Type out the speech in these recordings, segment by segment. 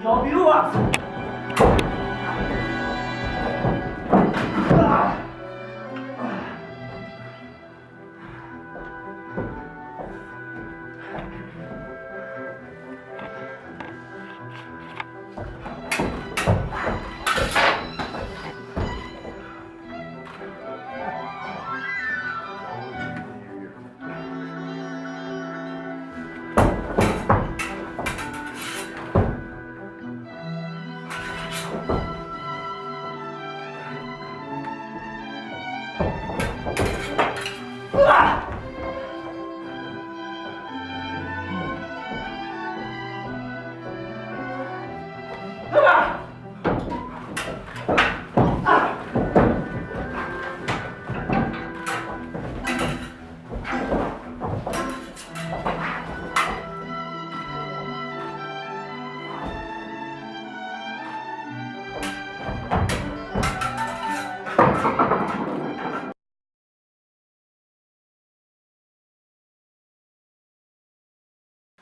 Я убью вас!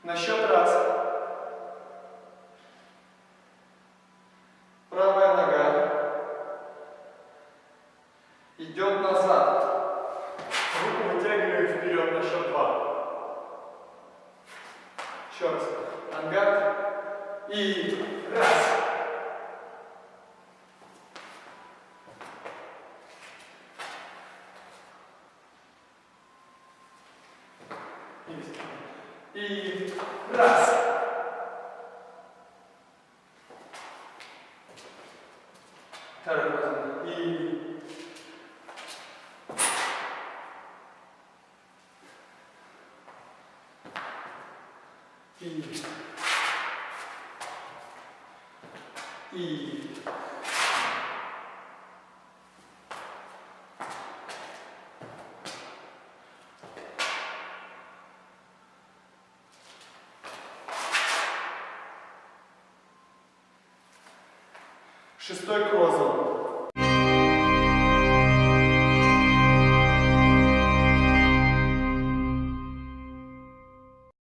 На счет раз. Правая нога идет назад. Руку вытягиваем вперед на счет два. Еще раз. Ангард. И раз. Есть. И раз. Второй раз. И шестой крозом.